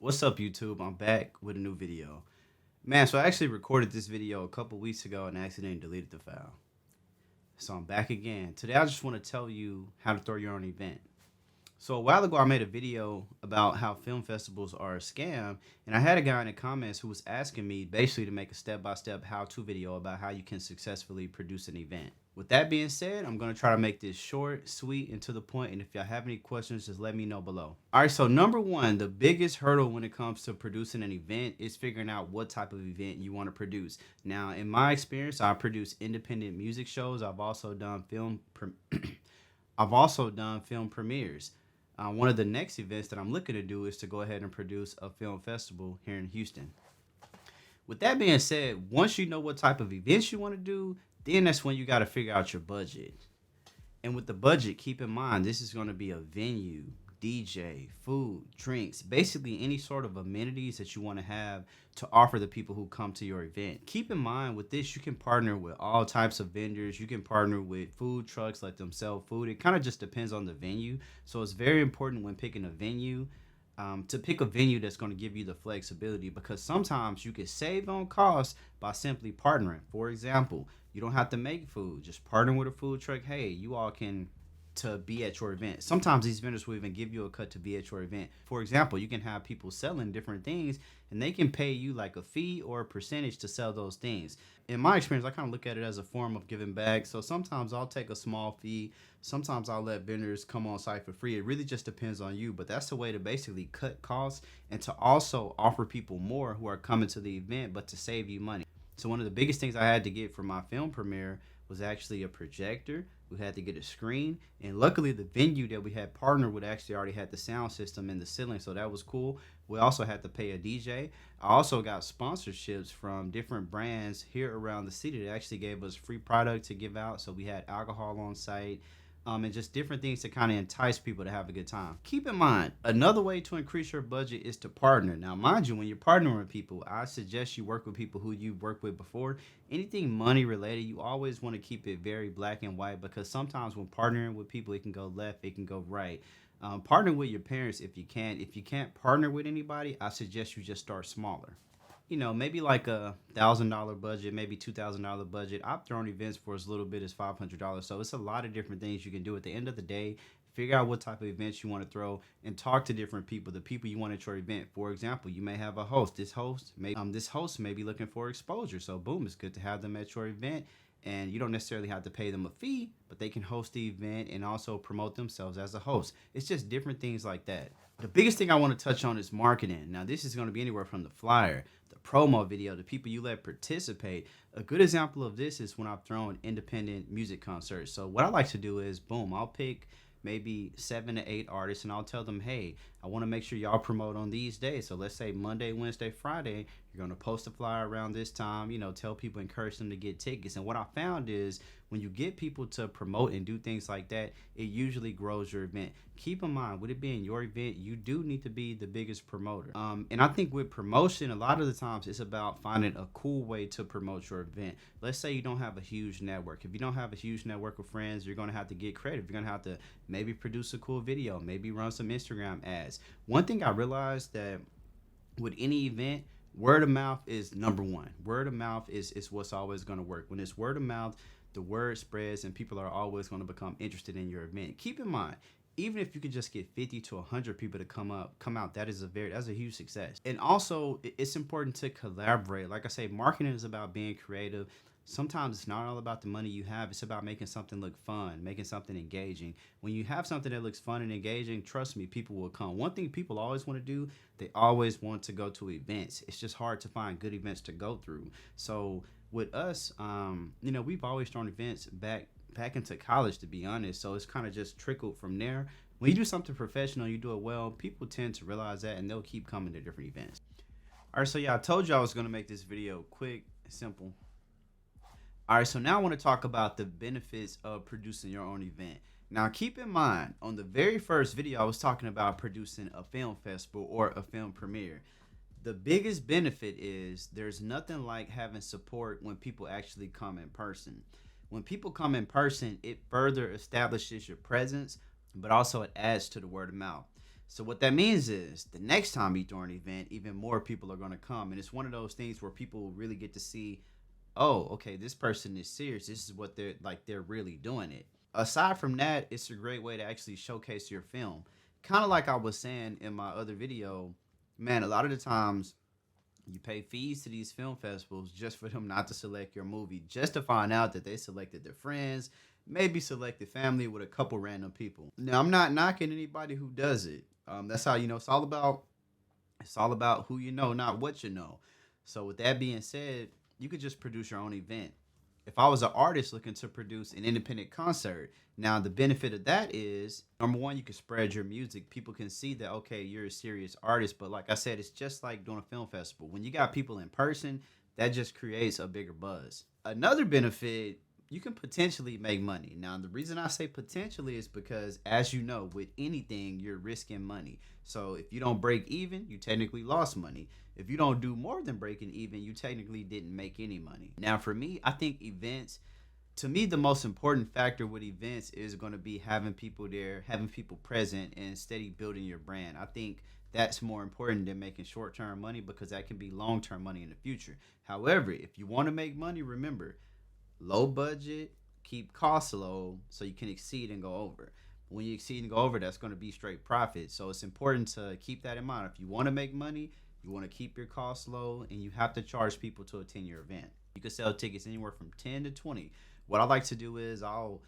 What's up, YouTube? I'm back with a new video. Man, so I actually recorded this video a couple weeks ago and accidentally deleted the file. So I'm back again. Today I just want to tell you how to throw your own event. So a while ago I made a video about how film festivals are a scam, and I had a guy in the comments who was asking me basically to make a step-by-step how-to video about how you can successfully produce an event. With that being said, I'm going to try to make this short, sweet, and to the point, and if y'all have any questions, just let me know below. Alright, so number one, the biggest hurdle when it comes to producing an event is figuring out what type of event you want to produce. Now, in my experience, I produce independent music shows. I've also done film premieres. One of the next events that I'm looking to do is to go ahead and produce a film festival here in Houston. With that being said, once you know what type of events you want to do, then that's when you got to figure out your budget. And with the budget, keep in mind this is going to be a venue, DJ, food, drinks, basically any sort of amenities that you want to have to offer the people who come to your event. Keep in mind with this, you can partner with all types of vendors. You can partner with food trucks, let them sell food. It kind of just depends on the venue. So it's very important when picking a venue to pick a venue that's going to give you the flexibility, because sometimes you can save on costs by simply partnering. For example, you don't have to make food, just partner with a food truck. Hey, you all can to be at your event. Sometimes these vendors will even give you a cut to be at your event. For example, you can have people selling different things and they can pay you like a fee or a percentage to sell those things. In my experience, I kind of look at it as a form of giving back. So sometimes I'll take a small fee. Sometimes I'll let vendors come on site for free. It really just depends on you, but that's a way to basically cut costs and to also offer people more who are coming to the event, but to save you money. So one of the biggest things I had to get for my film premiere was actually a projector. We had to get a screen, and luckily the venue that we had partnered with actually already had the sound system in the ceiling, so that was cool. We also had to pay a DJ. I also got sponsorships from different brands here around the city that actually gave us free product to give out. So we had alcohol on site, and just different things to kind of entice people to have a good time. Keep in mind, another way to increase your budget is to partner. Now, mind you, when you're partnering with people, I suggest you work with people who you've worked with before. Anything money related, you always want to keep it very black and white, because sometimes when partnering with people, it can go left, it can go right. Partner with your parents if you can. If you can't partner with anybody, I suggest you just start smaller. Maybe like $1,000 budget, maybe $2,000 budget. I've thrown events for as little bit as $500. So it's a lot of different things you can do. At the end of the day, figure out what type of events you want to throw and talk to different people, the people you want at your event. For example, you may have a host. This host may be looking for exposure. So boom, it's good to have them at your event. And you don't necessarily have to pay them a fee, but they can host the event and also promote themselves as a host. It's just different things like that. The biggest thing I want to touch on is marketing. Now, this is going to be anywhere from the flyer, the promo video, the people you let participate. A good example of this is when I've thrown independent music concerts. So what I like to do is, boom, I'll pick maybe 7 to 8 artists, and I'll tell them, hey, I want to make sure y'all promote on these days. So let's say Monday, Wednesday, Friday, you're going to post a flyer around this time, tell people, encourage them to get tickets. And what I found is when you get people to promote and do things like that, it usually grows your event. Keep in mind, with it being your event, you do need to be the biggest promoter. And I think with promotion, a lot of the times it's about finding a cool way to promote your event. Let's say you don't have a huge network. If you don't have a huge network of friends, you're going to have to get creative. You're going to have to maybe produce a cool video, maybe run some Instagram ads. One thing I realized that with any event, word of mouth is number one. Word of mouth is what's always going to work. When it's word of mouth, the word spreads and people are always going to become interested in your event. Keep in mind, even if you could just get 50 to 100 people to come out, that's a huge success. And also, it's important to collaborate. Like I say, marketing is about being creative. Sometimes it's not all about the money you have. It's about making something look fun, making something engaging. When you have something that looks fun and engaging, trust me, people will come. One thing people always want to do, they always want to go to events. It's just hard to find good events to go through. So with us, we've always thrown events back into college, to be honest. So it's kind of just trickled from there. When you do something professional, you do it well, people tend to realize that and they'll keep coming to different events. All right, so yeah, I told you I was going to make this video quick and simple. All right, so now I want to talk about the benefits of producing your own event. Now, keep in mind, on the very first video, I was talking about producing a film festival or a film premiere. The biggest benefit is there's nothing like having support when people actually come in person. When people come in person, it further establishes your presence, but also it adds to the word of mouth. So what that means is the next time you throw an event, even more people are going to come. And it's one of those things where people really get to see, oh, okay, this person is serious. This is what they're like, they're really doing it. Aside from that, it's a great way to actually showcase your film. Kind of like I was saying in my other video, man, a lot of the times you pay fees to these film festivals just for them not to select your movie, just to find out that they selected their friends, maybe selected family with a couple random people. Now, I'm not knocking anybody who does it. That's how you know it's all about who you know, not what you know. So with that being said, you could just produce your own event. If I was an artist looking to produce an independent concert, now the benefit of that is number one, you can spread your music. People can see that okay, you're a serious artist. But like I said, it's just like doing a film festival. When you got people in person, that just creates a bigger buzz. Another benefit, you can potentially make money. Now, the reason I say potentially is because, as you know, with anything, you're risking money. So if you don't break even, you technically lost money. If you don't do more than breaking even, you technically didn't make any money. Now, for me, I think events, to me, the most important factor with events is going to be having people there, having people present, and steady building your brand. I think that's more important than making short-term money because that can be long-term money in the future. However, if you want to make money, remember, low budget, keep costs low so you can exceed and go over. When you exceed and go over, that's going to be straight profit. So it's important to keep that in mind. If you want to make money, you want to keep your costs low, and you have to charge people to attend your event. You can sell tickets anywhere from 10 to 20. What I like to do is I'll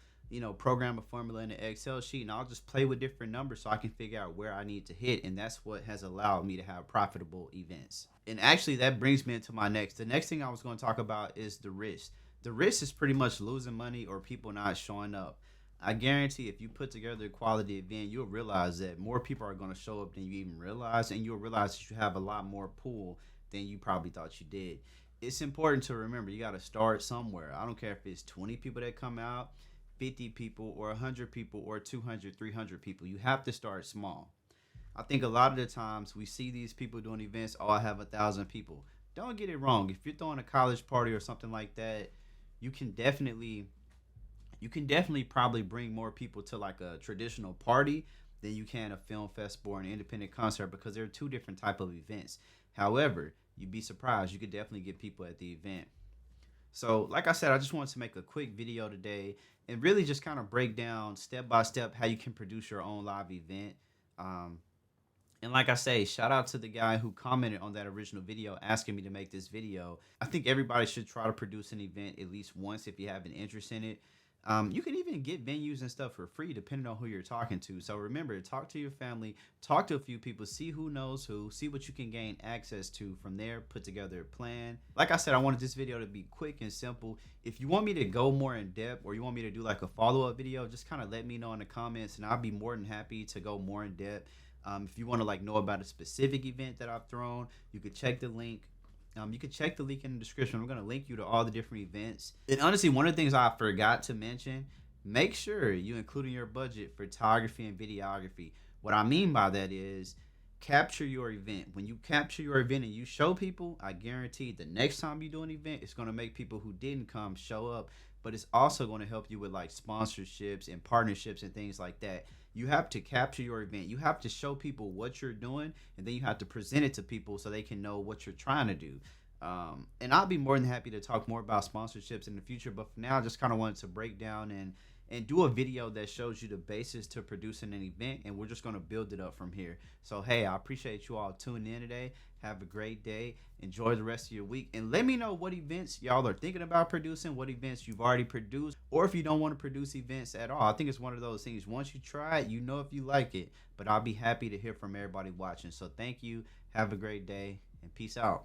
program a formula in an Excel sheet, and I'll just play with different numbers so I can figure out where I need to hit, and that's what has allowed me to have profitable events. And actually, that brings me into the next thing I was going to talk about is the risk. The risk is pretty much losing money or people not showing up. I guarantee if you put together a quality event, you'll realize that more people are going to show up than you even realize, and you'll realize that you have a lot more pull than you probably thought you did. It's important to remember you got to start somewhere. I don't care if it's 20 people that come out, 50 people, or 100 people, or 200, 300 people. You have to start small. I think a lot of the times we see these people doing events, oh, I have 1,000 people. Don't get it wrong. If you're throwing a college party or something like that, you can definitely probably bring more people to like a traditional party than you can a film festival or an independent concert because they're two different type of events. However, you'd be surprised. You could definitely get people at the event. So, like I said, I just wanted to make a quick video today and really just kind of break down step by step how you can produce your own live event. Um, and like I say, shout out to the guy who commented on that original video asking me to make this video. I think everybody should try to produce an event at least once if you have an interest in it. You can even get venues and stuff for free depending on who you're talking to. So remember, talk to your family, talk to a few people, see who knows who, see what you can gain access to from there, put together a plan. Like I said, I wanted this video to be quick and simple. If you want me to go more in depth or you want me to do like a follow-up video, just kind of let me know in the comments and I'll be more than happy to go more in depth. If you want to like know about a specific event that I've thrown, you could check the link. You can check the link in the description. I'm going to link you to all the different events. And honestly, one of the things I forgot to mention, make sure you include in your budget photography and videography. What I mean by that is capture your event. When you capture your event and you show people, I guarantee the next time you do an event, it's going to make people who didn't come show up. But it's also going to help you with like sponsorships and partnerships and things like that. You have to capture your event. You have to show people what you're doing, and then you have to present it to people so they can know what you're trying to do. And I'll be more than happy to talk more about sponsorships in the future. But for now, I just kind of wanted to break down and do a video that shows you the basis to producing an event, and we're just going to build it up from here. So, hey, I appreciate you all tuning in today. Have a great day. Enjoy the rest of your week. And let me know what events y'all are thinking about producing, what events you've already produced, or if you don't want to produce events at all. I think it's one of those things. Once you try it, you know if you like it. But I'll be happy to hear from everybody watching. So thank you. Have a great day, and peace out.